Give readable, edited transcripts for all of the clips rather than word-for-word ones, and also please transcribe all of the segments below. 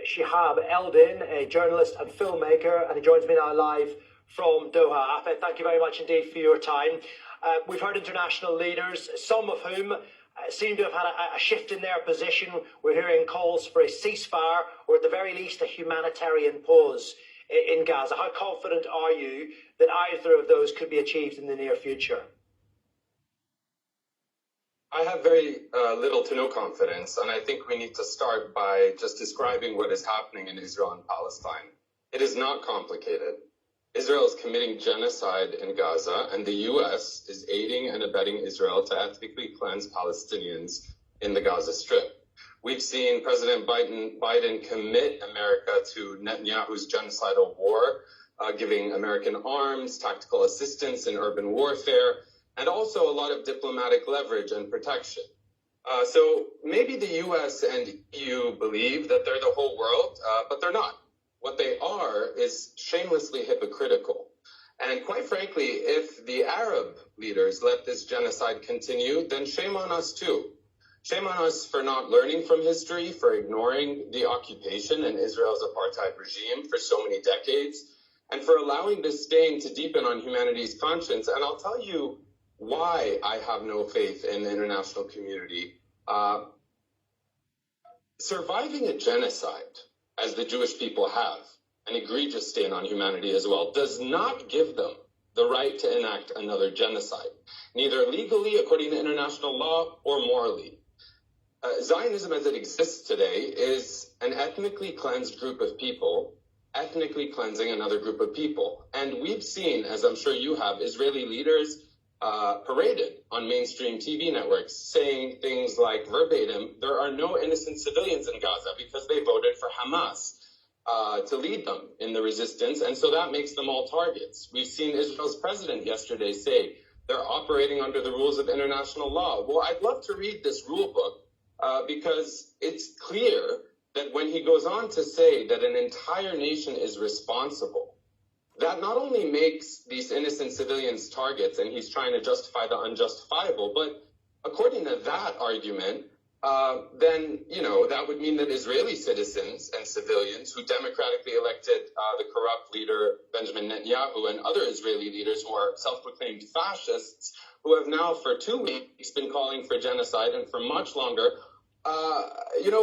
Shihab Eldin, a journalist and filmmaker, and he joins me now live from Doha. Afet, thank you very much indeed for your time. We've heard international leaders, some of whom seem to have had a shift in their position. We're hearing calls for a ceasefire, or at the very least a humanitarian pause in Gaza. How confident are you that either of those could be achieved in the near future? I have very little to no confidence, and I think we need to start by just describing what is happening in Israel and Palestine. It is not complicated. Israel is committing genocide in Gaza, and the U.S. is aiding and abetting Israel to ethnically cleanse Palestinians in the Gaza Strip. We've seen President Biden commit America to Netanyahu's genocidal war, giving American arms, tactical assistance in urban warfare, and also a lot of diplomatic leverage and protection. So maybe the U.S. and EU believe that they're the whole world, but they're not. What they are is shamelessly hypocritical. And quite frankly, if the Arab leaders let this genocide continue, then shame on us too. Shame on us for not learning from history, for ignoring the occupation and Israel's apartheid regime for so many decades, and for allowing this stain to deepen on humanity's conscience. And I'll tell you why I have no faith in the international community. Surviving a genocide, as the Jewish people have, an egregious stain on humanity as well, does not give them the right to enact another genocide, neither legally according to international law or morally. Zionism as it exists today is an ethnically cleansed group of people ethnically cleansing another group of people. And we've seen, as I'm sure you have, Israeli leaders paraded on mainstream TV networks saying things like verbatim, there are no innocent civilians in Gaza because they voted for Hamas to lead them in the resistance, and so that makes them all targets. We've seen Israel's president yesterday say they're operating under the rules of international law. Well, I'd love to read this rule book because it's clear that when he goes on to say that an entire nation is responsible, that not only makes these innocent civilians targets, and he's trying to justify the unjustifiable, but according to that argument, then, that would mean that Israeli citizens and civilians who democratically elected the corrupt leader Benjamin Netanyahu and other Israeli leaders who are self-proclaimed fascists, who have now for 2 weeks been calling for genocide and for much longer,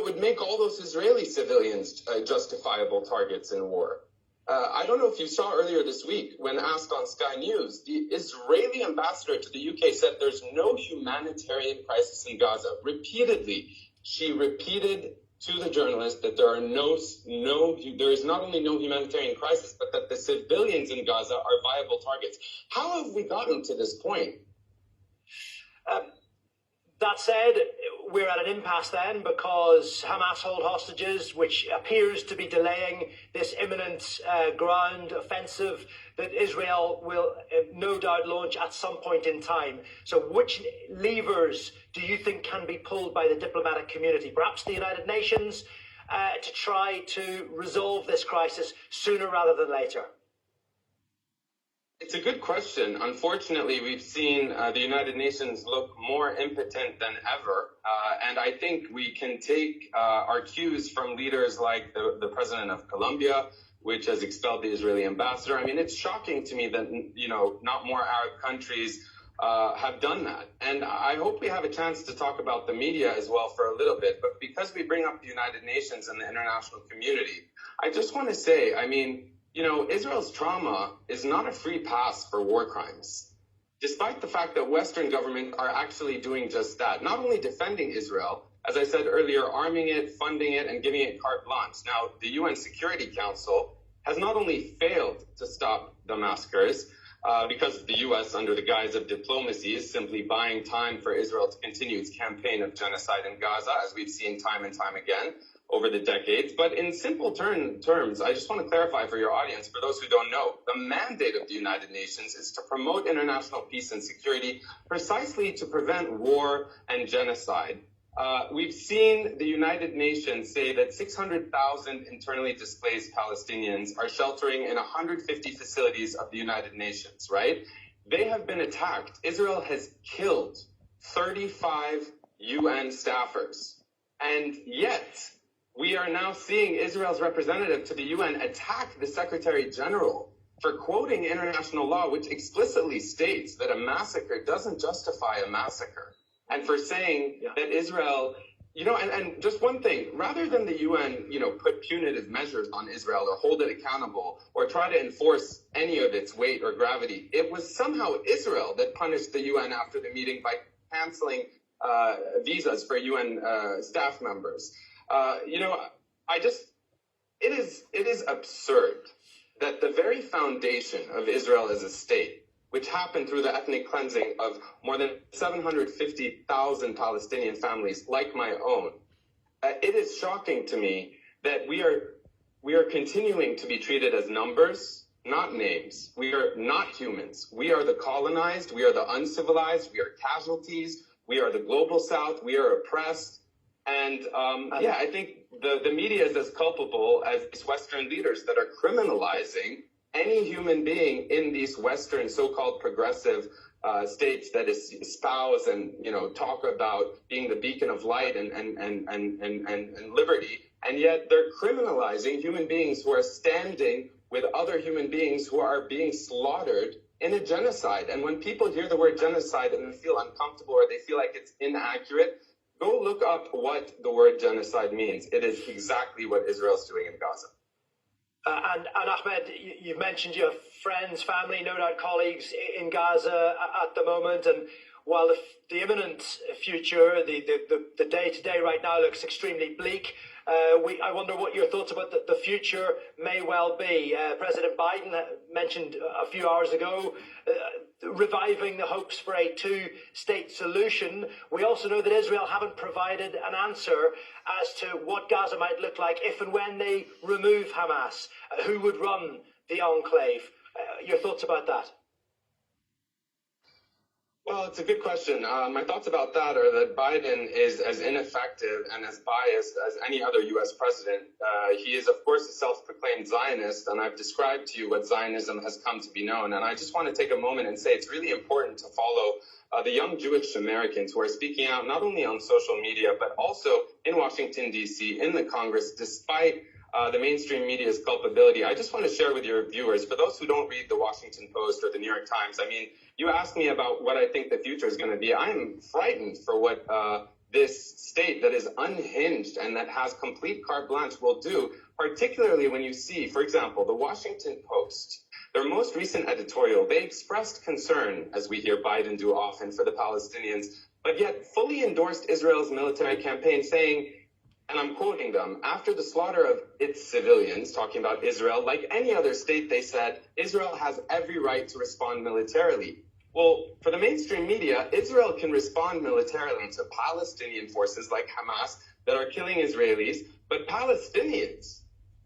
would make all those Israeli civilians justifiable targets in war. I don't know if you saw earlier this week when asked on Sky News, the Israeli ambassador to the UK said there's no humanitarian crisis in Gaza. Repeatedly, she repeated to the journalist that there is not only no humanitarian crisis, but that the civilians in Gaza are viable targets. How have we gotten to this point? That said, we're at an impasse then because Hamas hold hostages, which appears to be delaying this imminent ground offensive that Israel will no doubt launch at some point in time. So which levers do you think can be pulled by the diplomatic community, perhaps the United Nations, to try to resolve this crisis sooner rather than later? It's a good question. Unfortunately, we've seen the United Nations look more impotent than ever. And I think we can take our cues from leaders like the president of Colombia, which has expelled the Israeli ambassador. I mean, it's shocking to me that, not more Arab countries have done that. And I hope we have a chance to talk about the media as well for a little bit. But because we bring up the United Nations and the international community, I just want to say, Israel's trauma is not a free pass for war crimes, despite the fact that Western governments are actually doing just that, not only defending Israel, as I said earlier, arming it, funding it, and giving it carte blanche. Now, the UN Security Council has not only failed to stop the massacres, because the U.S., under the guise of diplomacy, is simply buying time for Israel to continue its campaign of genocide in Gaza, as we've seen time and time again over the decades. But in simple terms, I just want to clarify for your audience, for those who don't know, the mandate of the United Nations is to promote international peace and security precisely to prevent war and genocide. We've seen the United Nations say that 600,000 internally displaced Palestinians are sheltering in 150 facilities of the United Nations, right? They have been attacked. Israel has killed 35 UN staffers. And yet, we are now seeing Israel's representative to the UN attack the Secretary General for quoting international law, which explicitly states that a massacre doesn't justify a massacre, and for saying that Israel, and just one thing, rather than the UN, put punitive measures on Israel or hold it accountable or try to enforce any of its weight or gravity, it was somehow Israel that punished the UN after the meeting by canceling visas for UN staff members. It is absurd that the very foundation of Israel as a state, which happened through the ethnic cleansing of more than 750,000 Palestinian families like my own, it is shocking to me that we are continuing to be treated as numbers, not names. We are not humans. We are the colonized. We are the uncivilized. We are casualties. We are the global south. We are oppressed. And I think the media is as culpable as these Western leaders that are criminalizing any human being in these Western so-called progressive states that espouse and talk about being the beacon of light and liberty, and yet they're criminalizing human beings who are standing with other human beings who are being slaughtered in a genocide. And when people hear the word genocide and they feel uncomfortable or they feel like it's inaccurate, go look up what the word genocide means. It is exactly what Israel's doing in Gaza. And Ahmed, you've mentioned your friends, family, no doubt colleagues in Gaza at the moment. And while the imminent future, the day-to-day right now looks extremely bleak, I wonder what your thoughts about the future may well be. President Biden mentioned a few hours ago reviving the hopes for a two-state solution. We also know that Israel haven't provided an answer as to what Gaza might look like if and when they remove Hamas. Who would run the enclave? Your thoughts about that? Well, it's a good question. My thoughts about that are that Biden is as ineffective and as biased as any other U.S. president. He is, of course, a self-proclaimed Zionist, and I've described to you what Zionism has come to be known. And I just want to take a moment and say it's really important to follow the young Jewish Americans who are speaking out not only on social media, but also in Washington, D.C., in the Congress, despite the mainstream media's culpability. I just want to share with your viewers, for those who don't read the Washington Post or the New York Times, I mean, you asked me about what I think the future is going to be. I'm frightened for what this state that is unhinged and that has complete carte blanche will do, particularly when you see, for example, the Washington Post, their most recent editorial, they expressed concern, as we hear Biden do often, for the Palestinians, but yet fully endorsed Israel's military campaign, saying, and I'm quoting them, after the slaughter of its civilians, talking about Israel, like any other state, they said, Israel has every right to respond militarily. Well, for the mainstream media, Israel can respond militarily to Palestinian forces like Hamas that are killing Israelis, but Palestinians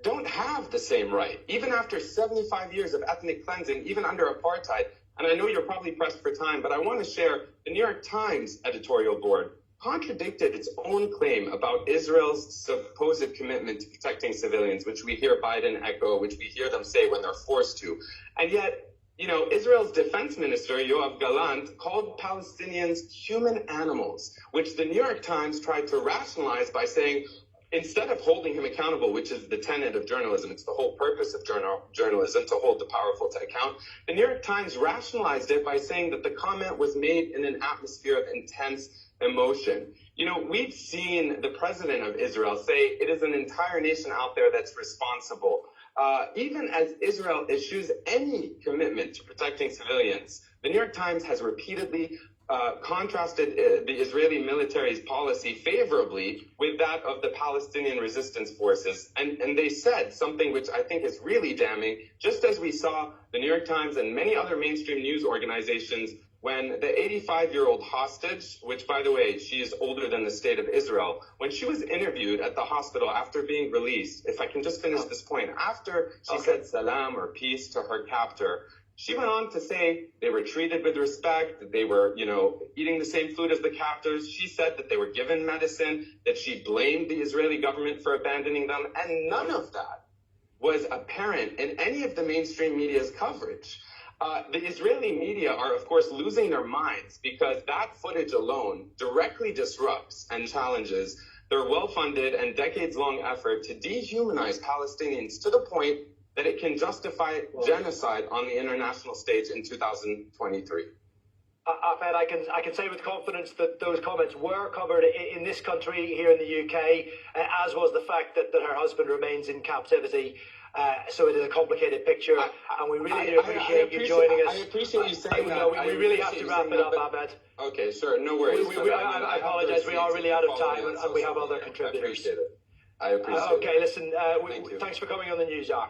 don't have the same right, even after 75 years of ethnic cleansing, even under apartheid. And I know you're probably pressed for time, but I want to share the New York Times editorial board contradicted its own claim about Israel's supposed commitment to protecting civilians, which we hear Biden echo, which we hear them say when they're forced to. And yet, Israel's defense minister, Yoav Gallant, called Palestinians human animals, which the New York Times tried to rationalize by saying, instead of holding him accountable, which is the tenet of journalism, it's the whole purpose of journalism, to hold the powerful to account, the New York Times rationalized it by saying that the comment was made in an atmosphere of intense emotion. We've seen the president of Israel say it is an entire nation out there that's responsible. Even as Israel issues any commitment to protecting civilians, the New York Times has repeatedly contrasted the Israeli military's policy favorably with that of the Palestinian resistance forces. And they said something which I think is really damning, just as we saw the New York Times and many other mainstream news organizations when the 85-year-old hostage, which, by the way, she is older than the state of Israel, when she was interviewed at the hospital after being released, if I can just finish this point, after she said salam or peace to her captor, she went on to say they were treated with respect, that they were, eating the same food as the captors. She said that they were given medicine, that she blamed the Israeli government for abandoning them, and none of that was apparent in any of the mainstream media's coverage. The Israeli media are, of course, losing their minds because that footage alone directly disrupts and challenges their well-funded and decades-long effort to dehumanize Palestinians to the point that it can justify genocide on the international stage in 2023. Ahmed, I can say with confidence that those comments were covered in this country, here in the UK, as was the fact that her husband remains in captivity. So it is a complicated picture, and we really appreciate you joining us. I appreciate you saying that. We really have to wrap it up, Ahmed. Okay, sure, no worries. I apologize, we are really out of time, and we have other contributors. I appreciate it. Okay, listen, thanks for coming on the News Hour.